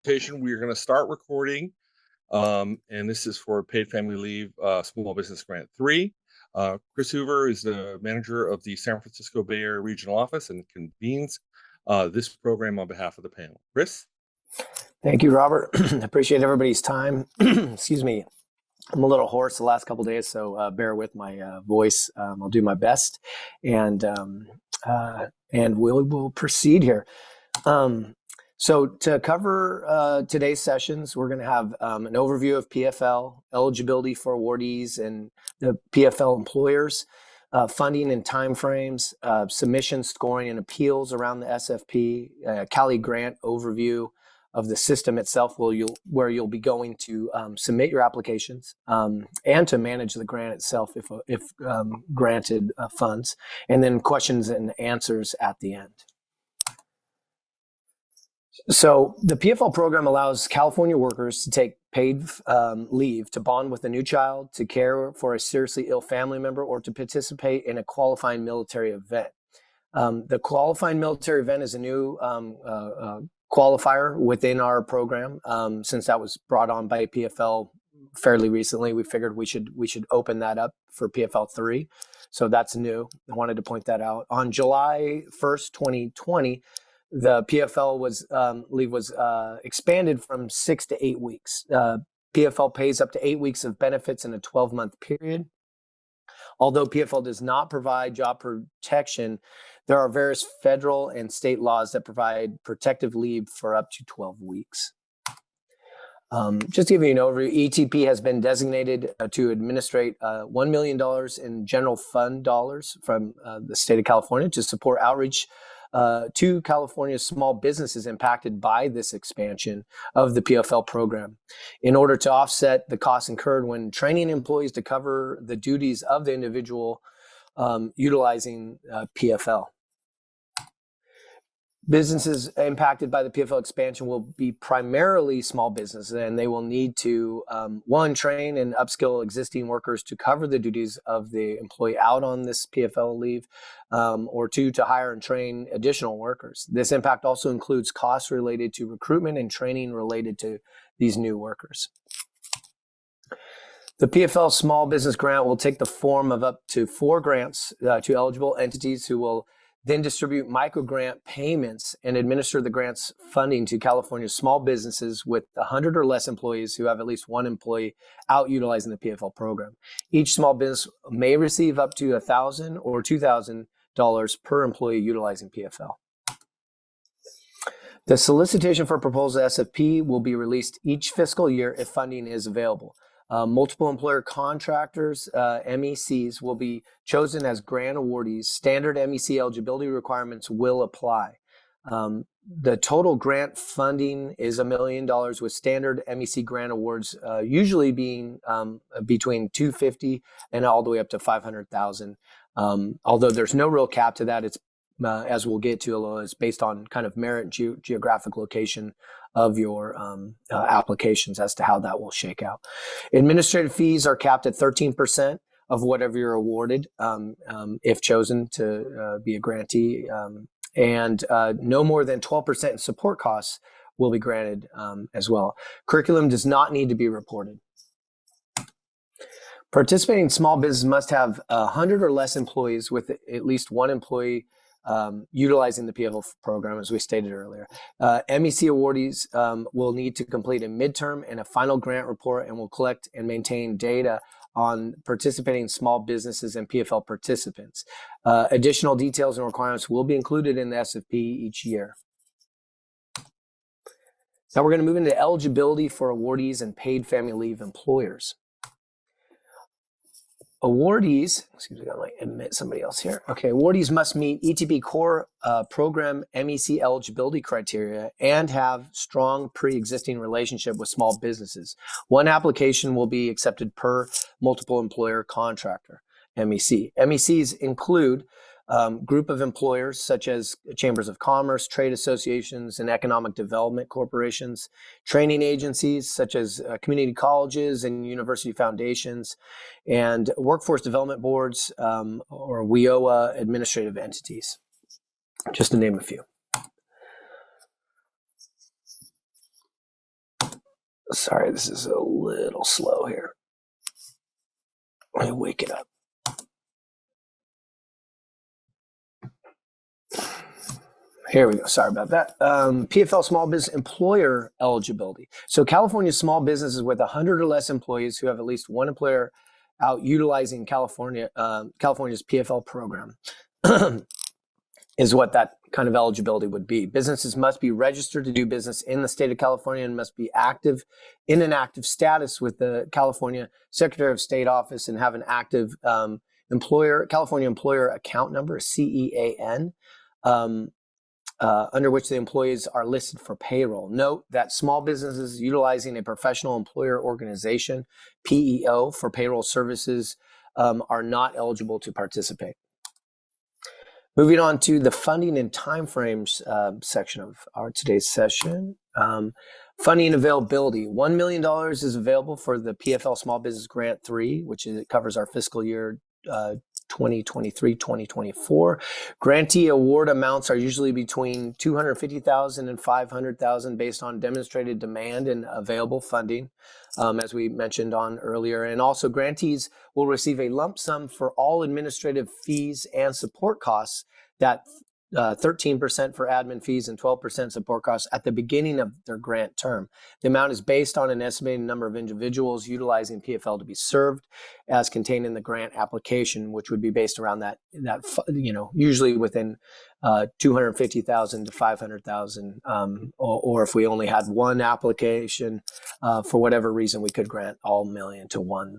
We're going to start recording, and this is for paid family leave, small business grant 3. Chris Hoover is the manager of the San Francisco Bay Area Regional Office and convenes this program on behalf of the panel. Chris? Thank you, Robert. Appreciate everybody's time. Excuse me. I'm a little hoarse the last couple of days, so bear with my voice. I'll do my best, and we'll proceed here. So to cover today's sessions, we're going to have an overview of PFL, eligibility for awardees and the PFL employers, funding and timeframes, submission, scoring, and appeals around the SFP, Cali grant overview of the system itself, where you'll be going to submit your applications and to manage the grant itself if granted funds, and then questions and answers at the end. So the PFL program allows California workers to take paid leave to bond with a new child, to care for a seriously ill family member, or to participate in a qualifying military event. The qualifying military event is a new qualifier within our program. Since that was brought on by PFL fairly recently, we figured we should open that up for PFL 3. So that's new. I wanted to point that out. On July 1st, 2020, the PFL leave was expanded from 6 to 8 weeks. PFL pays up to 8 weeks of benefits in a 12-month period. Although PFL does not provide job protection, there are various federal and state laws that provide protective leave for up to 12 weeks. Just to give you an overview, ETP has been designated to administrate $1 million in general fund dollars from the state of California to support outreach to California's small businesses impacted by this expansion of the PFL program, in order to offset the costs incurred when training employees to cover the duties of the individual utilizing PFL. Businesses impacted by the PFL expansion will be primarily small businesses, and they will need to, one, train and upskill existing workers to cover the duties of the employee out on this PFL leave, or two, to hire and train additional workers. This impact also includes costs related to recruitment and training related to these new workers. The PFL Small Business Grant will take the form of up to 4 grants to eligible entities, who will then distribute microgrant payments and administer the grant's funding to California's small businesses with 100 or less employees who have at least one employee out utilizing the PFL program. Each small business may receive up to $1,000 or $2,000 per employee utilizing PFL. The solicitation for proposal SFP will be released each fiscal year if funding is available. Multiple employer contractors, MECs, will be chosen as grant awardees. Standard MEC eligibility requirements will apply. The total grant funding is $1 million, with standard MEC grant awards usually being between $250,000 and all the way up to $500,000. Although there's no real cap to that, it's as we'll get to, it's based on kind of merit and geographic location of your applications as to how that will shake out. Administrative fees are capped at 13% of whatever you're awarded if chosen to be a grantee, and no more than 12% in support costs will be granted as well. Curriculum does not need to be reported. Participating small business must have 100 or less employees, with at least one employee utilizing the PFL program, as we stated earlier. MEC awardees will need to complete a midterm and a final grant report, and will collect and maintain data on participating small businesses and PFL participants. Additional details and requirements will be included in the SFP each year. Now we're going to move into eligibility for awardees and paid family leave employers. Awardees, excuse me, I might admit somebody else here. Okay, awardees must meet ETP core program MEC eligibility criteria and have strong pre-existing relationship with small businesses. One application will be accepted per multiple employer contractor, MEC. MECs include group of employers such as chambers of commerce, trade associations, and economic development corporations, training agencies such as community colleges and university foundations, and workforce development boards or WIOA administrative entities, just to name a few. Sorry, this is a little slow here. Let me wake it up. Here we go. Sorry about that. PFL small business employer eligibility. So California small businesses with 100 or less employees who have at least one employer out utilizing California's PFL program is what that kind of eligibility would be. Businesses must be registered to do business in the state of California and must be active in an active status with the California Secretary of State office and have an active California employer account number, CEAN. Under which the employees are listed for payroll. Note that small businesses utilizing a professional employer organization, PEO, for payroll services are not eligible to participate. Moving on to the funding and timeframes section of our today's session. Funding and availability. $1 million is available for the PFL Small Business Grant 3, which covers our fiscal year 2023-2024. Grantee award amounts are usually between $250,000 and $500,000 based on demonstrated demand and available funding, as we mentioned on earlier. And also grantees will receive a lump sum for all administrative fees and support costs, that 13% for admin fees and 12% support costs at the beginning of their grant term. The amount is based on an estimated number of individuals utilizing PFL to be served as contained in the grant application, which would be based around that usually within 250,000 to 500,000, or if we only had one application, for whatever reason, we could grant all million to one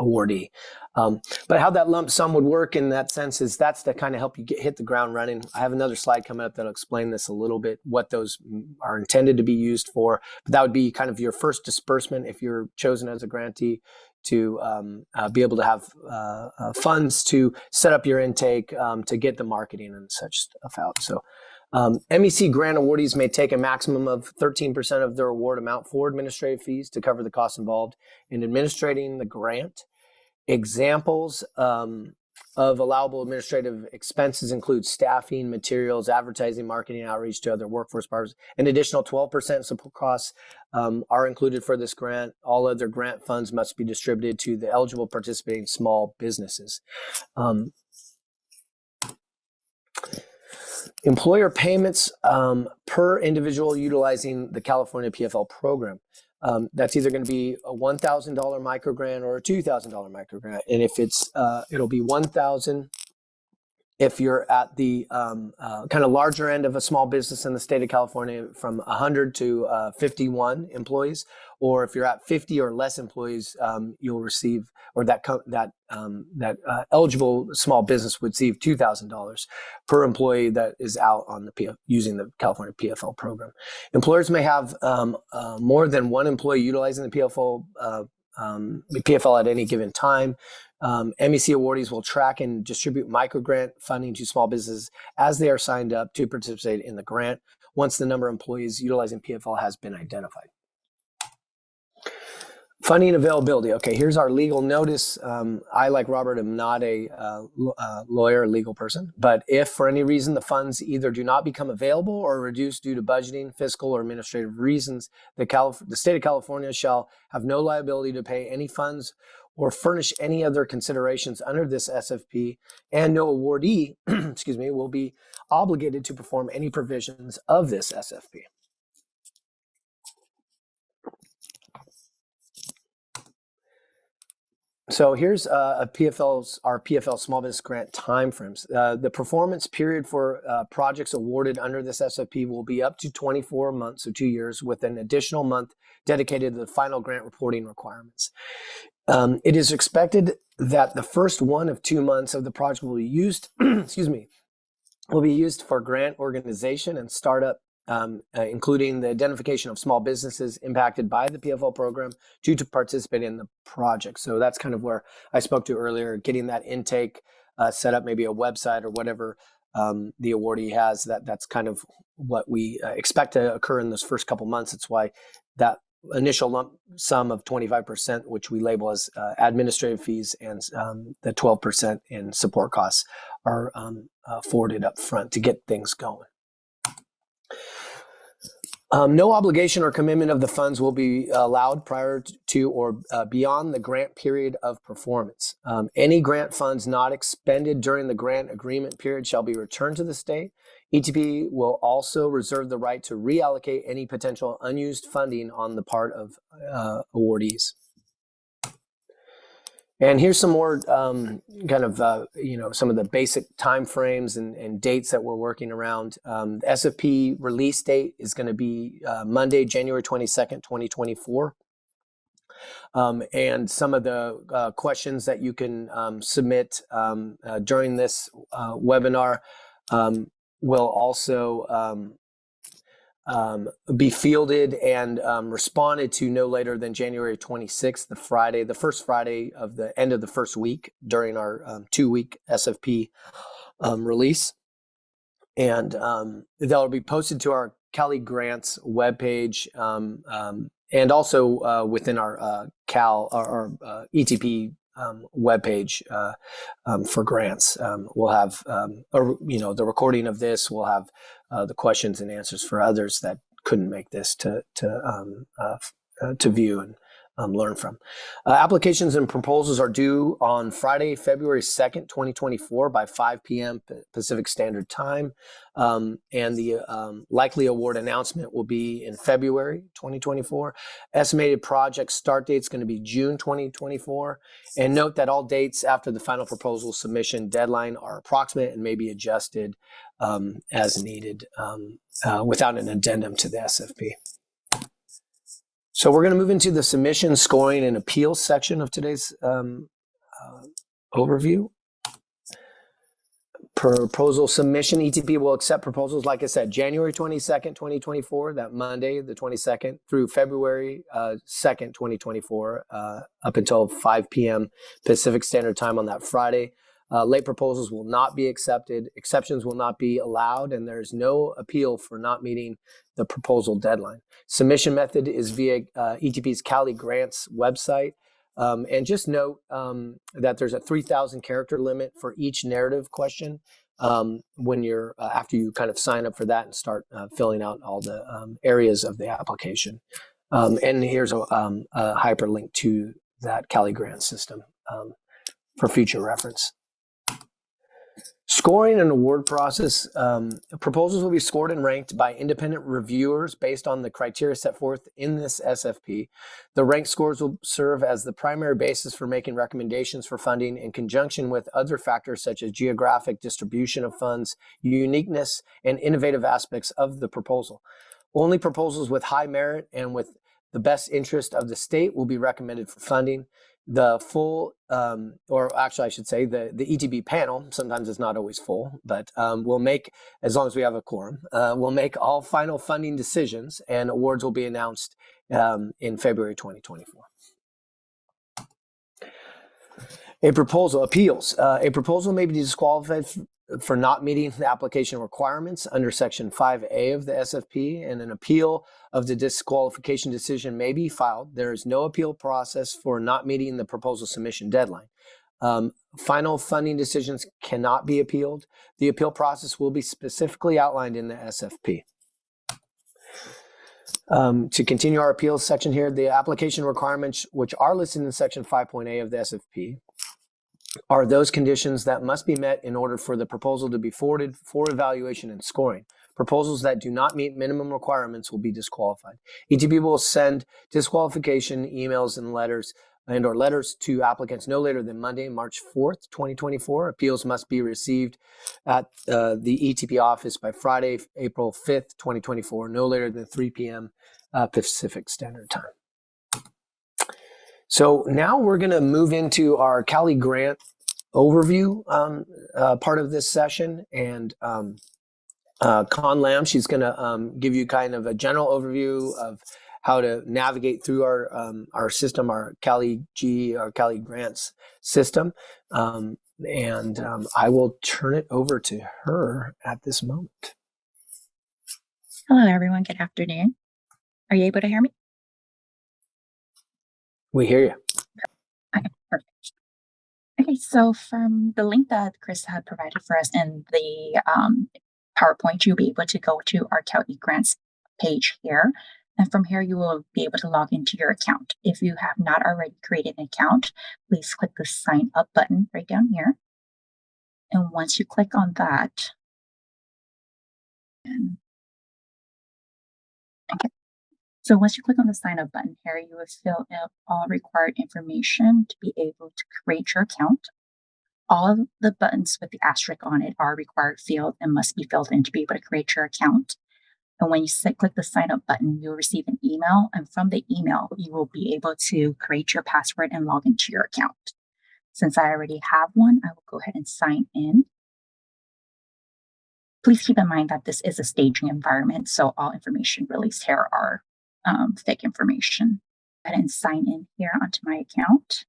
awardee. But how that lump sum would work in that sense is that's to kind of help you hit the ground running. I have another slide coming up that'll explain this a little bit, what those are intended to be used for. But that would be kind of your first disbursement if you're chosen as a grantee to be able to have funds to set up your intake, to get the marketing and such stuff out. So MEC grant awardees may take a maximum of 13% of their award amount for administrative fees to cover the costs involved in administrating the grant. Examples of allowable administrative expenses include staffing, materials, advertising, marketing, outreach to other workforce partners. An additional 12% support costs are included for this grant. All other grant funds must be distributed to the eligible participating small businesses. Employer payments per individual utilizing the California PFL program. That's either going to be a $1,000 microgrant or a $2,000 microgrant. And if it's, it'll be $1,000 if you're at the kind of larger end of a small business in the state of California, from 100 to 51 employees, or if you're at 50 or less employees, you'll receive, or that eligible small business would receive $2,000 per employee that is out on the using the California PFL program. Employers may have more than one employee utilizing the PFL at any given time. MEC awardees will track and distribute microgrant funding to small businesses as they are signed up to participate in the grant once the number of employees utilizing PFL has been identified. Funding availability. Okay, here's our legal notice. I, like Robert, am not a lawyer or legal person, but if for any reason the funds either do not become available or reduced due to budgeting, fiscal, or administrative reasons, the state of California shall have no liability to pay any funds or furnish any other considerations under this SFP, and no awardee, excuse me, will be obligated to perform any provisions of this SFP. So here's our PFL Small Business Grant timeframes. The performance period for projects awarded under this SFP will be up to 24 months, so 2 years, with an additional month dedicated to the final grant reporting requirements. It is expected that the first 1 of 2 months of the project will be used, will be used for grant organization and startup, including the identification of small businesses impacted by the PFL program to participate in the project. So that's kind of where I spoke to earlier, getting that intake set up, maybe a website or whatever the awardee has. That's kind of what we expect to occur in those first couple months. That's why that initial lump sum of 25%, which we label as administrative fees, and the 12% in support costs are forwarded up front to get things going. No obligation or commitment of the funds will be allowed prior to or beyond the grant period of performance. Any grant funds not expended during the grant agreement period shall be returned to the state. ETP will also reserve the right to reallocate any potential unused funding on the part of awardees. And here's some more some of the basic timeframes and dates that we're working around. The SFP release date is going to be Monday, January 22nd, 2024. And some of the questions that you can submit during this webinar will also be fielded and responded to no later than January 26th, the first Friday of the end of the first week during our 2-week SFP release. And they'll be posted to our Cali Grants webpage and also within our ETP webpage for grants. We'll have, the recording of this. We'll have the questions and answers for others that couldn't make this to view and learn from. Applications and proposals are due on Friday, February 2nd, 2024 by 5 p.m. Pacific Standard Time. And the likely award announcement will be in February 2024. Estimated project start date is going to be June 2024. And note that all dates after the final proposal submission deadline are approximate and may be adjusted as needed without an addendum to the SFP. So we're going to move into the submission, scoring, and appeals section of today's overview. Proposal submission, ETP will accept proposals, like I said, January 22nd, 2024, that Monday, the 22nd, through February 2nd, 2024, up until 5 p.m. Pacific Standard Time on that Friday. Late proposals will not be accepted. Exceptions will not be allowed, and there is no appeal for not meeting the proposal deadline. Submission method is via ETP's Cali Grants website. And just note that there's a 3,000 character limit for each narrative question when you're after you kind of sign up for that and start filling out all the areas of the application. And here's a hyperlink to that Cali Grant system for future reference. Scoring and award process. Proposals will be scored and ranked by independent reviewers based on the criteria set forth in this SFP. The ranked scores will serve as the primary basis for making recommendations for funding in conjunction with other factors such as geographic distribution of funds, uniqueness, and innovative aspects of the proposal. Only proposals with high merit and with the best interest of the state will be recommended for funding. The full, or actually I should say the ETP panel, sometimes it's not always full, but we'll make, as long as we have a quorum, we'll make all final funding decisions and awards will be announced in February 2024. A proposal, appeals. A proposal may be disqualified for not meeting the application requirements under Section 5A of the SFP, and an appeal of the disqualification decision may be filed. There is no appeal process for not meeting the proposal submission deadline. Final funding decisions cannot be appealed. The appeal process will be specifically outlined in the SFP. To continue our appeals section here, the application requirements which are listed in Section 5.A of the SFP are those conditions that must be met in order for the proposal to be forwarded for evaluation and scoring. Proposals that do not meet minimum requirements will be disqualified. ETP will send disqualification emails and or letters to applicants no later than Monday, March 4th, 2024. Appeals must be received at the ETP office by Friday, April 5th, 2024, no later than 3 p.m. Pacific Standard Time. So now we're going to move into our Cali Grant overview part of this session. And Con Lam, she's going to give you kind of a general overview of how to navigate through our system, our Cali Grants system. And I will turn it over to her at this moment. Hello, everyone. Good afternoon. Are you able to hear me? We hear you. Okay, perfect. Okay, so from the link that Chris had provided for us in the PowerPoint, you'll be able to go to our Cali Grants page here. And from here, you will be able to log into your account. If you have not already created an account, please click the sign up button right down here. And once you click on that, so once you click on the sign up button here, you will fill in all required information to be able to create your account. All of the buttons with the asterisk on it are required field and must be filled in to be able to create your account. And when you click the sign up button, you'll receive an email. And from the email, you will be able to create your password and log into your account. Since I already have one, I will go ahead and sign in. Please keep in mind that this is a staging environment, so all information released here are fake information. Go ahead and sign in here onto my account.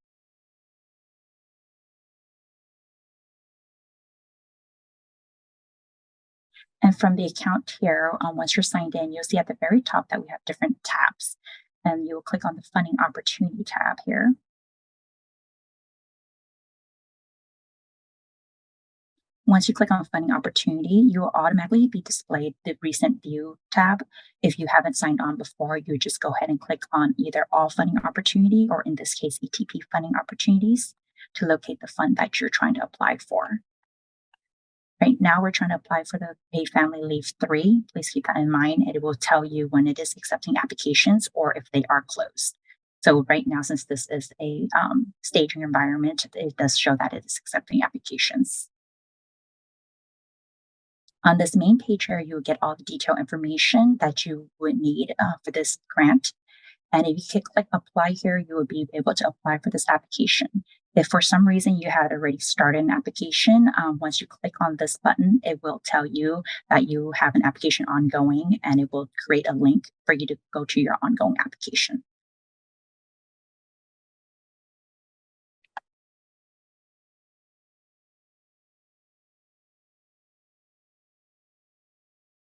And from the account here, once you're signed in, you'll see at the very top that we have different tabs. And you'll click on the Funding Opportunity tab here. Once you click on Funding Opportunity, you will automatically be displayed the Recent View tab. If you haven't signed on before, you just go ahead and click on either All Funding Opportunity, or in this case, ETP Funding Opportunities, to locate the fund that you're trying to apply for. Right now, we're trying to apply for the Paid Family Leave 3. Please keep that in mind. It will tell you when it is accepting applications or if they are closed. So right now, since this is a staging environment, it does show that it is accepting applications. On this main page here, you will get all the detailed information that you would need for this grant. And if you click apply here, you will be able to apply for this application. If for some reason you had already started an application, once you click on this button, it will tell you that you have an application ongoing, and it will create a link for you to go to your ongoing application.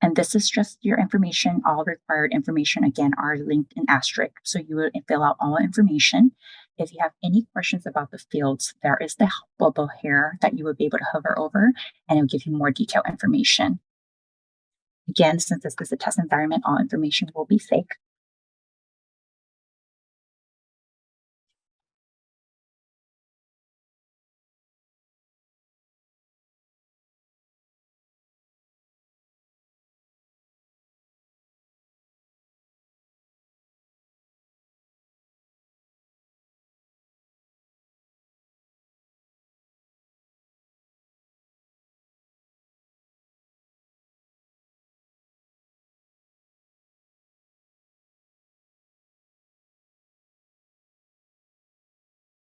And this is just your information. All required information, again, are linked in asterisk. So you will fill out all information. If you have any questions about the fields, there is the help bubble here that you will be able to hover over, and it'll give you more detailed information. Again, since this is a test environment, all information will be fake.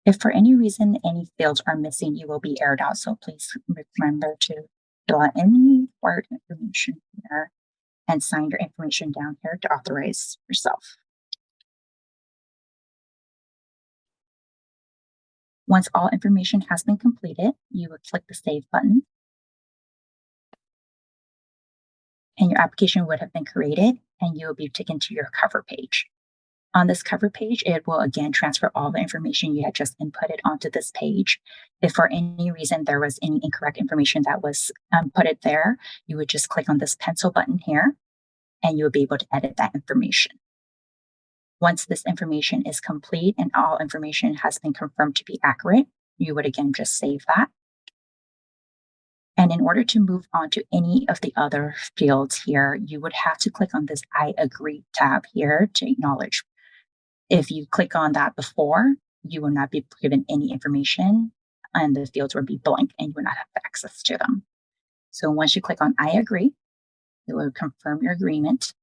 If for any reason any fields are missing, you will be aired out. So please remember to fill out any required information here and sign your information down here to authorize yourself. Once all information has been completed, you will click the Save button. And your application would have been created, and you will be taken to your cover page. On this cover page, it will again transfer all the information you had just inputted onto this page. If for any reason there was any incorrect information that was put there, you would just click on this pencil button here, and you'll be able to edit that information. Once this information is complete and all information has been confirmed to be accurate, you would again just save that. And in order to move on to any of the other fields here, you would have to click on this I agree tab here to acknowledge. If you click on that before, you will not be given any information, and the fields will be blank and you will not have access to them. So once you click on I agree, it will confirm your agreement.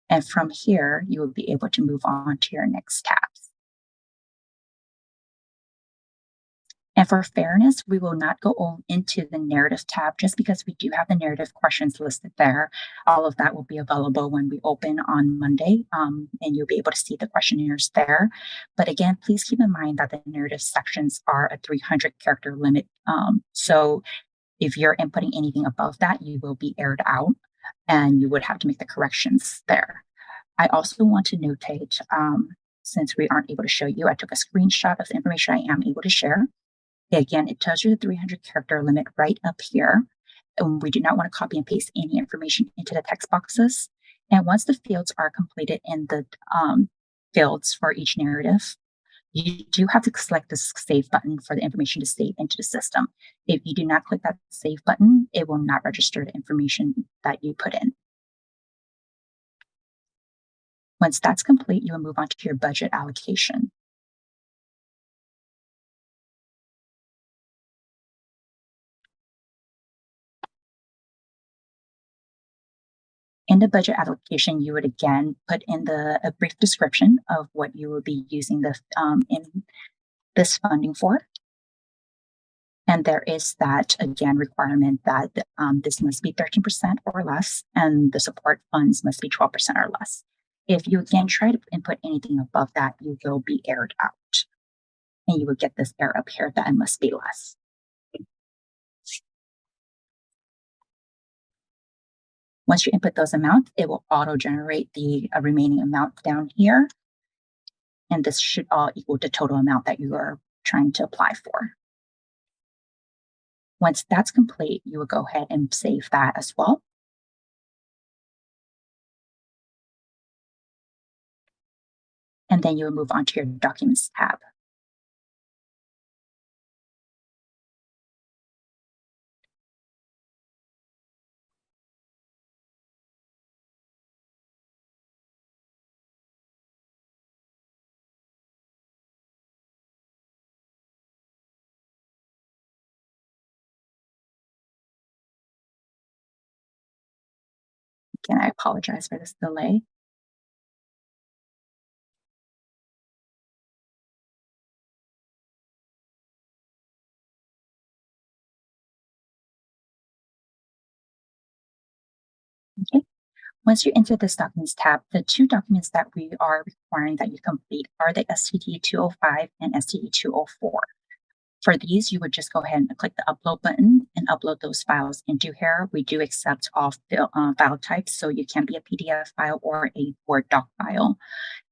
And from here, you will be able to move on to your next tabs. And for fairness, we will not go into the narrative tab just because we do have the narrative questions listed there. All of that will be available when we open on Monday, and you'll be able to see the questionnaires there. But again, please keep in mind that the narrative sections are a 300 character limit. So if you're inputting anything above that, you will be aired out, and you would have to make the corrections there. I also want to notate, since we aren't able to show you, I took a screenshot of the information I am able to share. Again, it tells you the 300 character limit right up here. We do not want to copy and paste any information into the text boxes. And once the fields are completed in the fields for each narrative, you do have to select the save button for the information to save into the system. If you do not click that save button, it will not register the information that you put in. Once that's complete, you will move on to your budget allocation. In the budget allocation, you would again put in a brief description of what you will be using in this funding for. And there is that, again, requirement that this must be 13% or less, and the support funds must be 12% or less. If you again try to input anything above that, you will be errored out. And you will get this error up here that it must be less. Once you input those amounts, it will auto-generate the remaining amount down here. And this should all equal the total amount that you are trying to apply for. Once that's complete, you will go ahead and save that as well. And then you will move on to your Documents tab. Again, I apologize for this delay. Okay. Once you enter this Documents tab, the two documents that we are requiring that you complete are the STD 205 and STD 204. For these, you would just go ahead and click the upload button and upload those files into here. We do accept all file types, so you can be a PDF file or a Word doc file.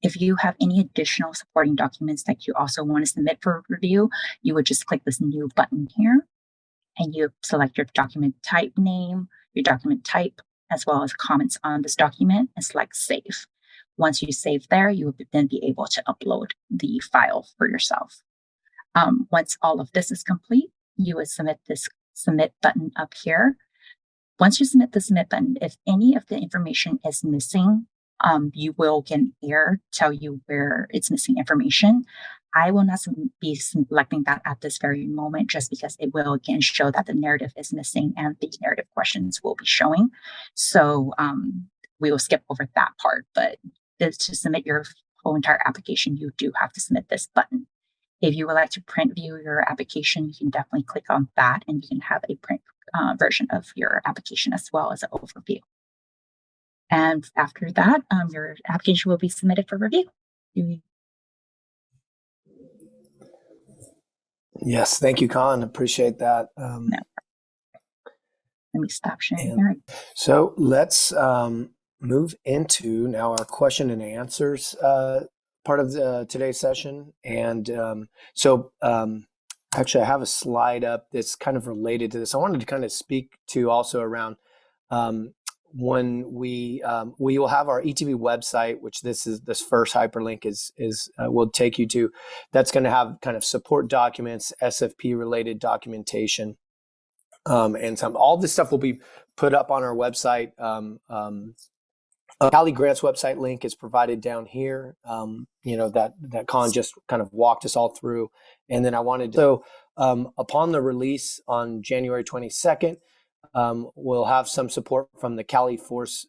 If you have any additional supporting documents that you also want to submit for review, you would just click this new button here, and you select your document type name, your document type, as well as comments on this document, and select Save. Once you save there, you will then be able to upload the file for yourself. Once all of this is complete, you would submit this submit button up here. Once you submit the submit button, if any of the information is missing, you will get an error tell you where it's missing information. I will not be selecting that at this very moment, just because it will again show that the narrative is missing and the narrative questions will be showing. So we will skip over that part, but to submit your whole entire application, you do have to submit this button. If you would like to print view your application, you can definitely click on that and you can have a print version of your application as well as an overview. And after that, your application will be submitted for review. Yes, thank you, Con. Appreciate that. No. Let me stop sharing here. So let's move into now our question and answers part of today's session. And actually, I have a slide up that's kind of related to this. I wanted to kind of speak to also around when we will have our ETP website, which this first hyperlink is will take you to. That's going to have kind of support documents, SFP related documentation, and all this stuff will be put up on our website. Cali Grants website link is provided down here. That Con just kind of walked us all through, and then I wanted to. Upon the release on January 22nd. We'll have some support from the Cali Force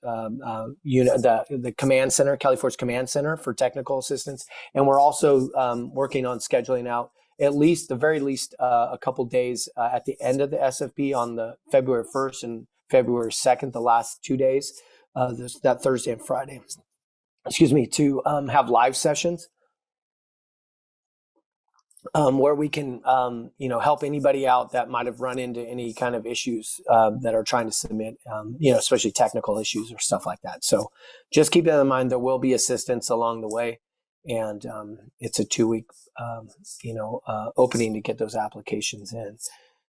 unit, the command center, Cali Force Command Center for technical assistance. And we're also working on scheduling out the very least, a couple days at the end of the SFP on the February 1st and February 2nd, the last 2 days, that Thursday and Friday, to have live sessions. Where we can, help anybody out that might have run into any kind of issues that are trying to submit, especially technical issues or stuff like that. So just keep that in mind. There will be assistance along the way, and it's a 2-week, opening to get those applications in.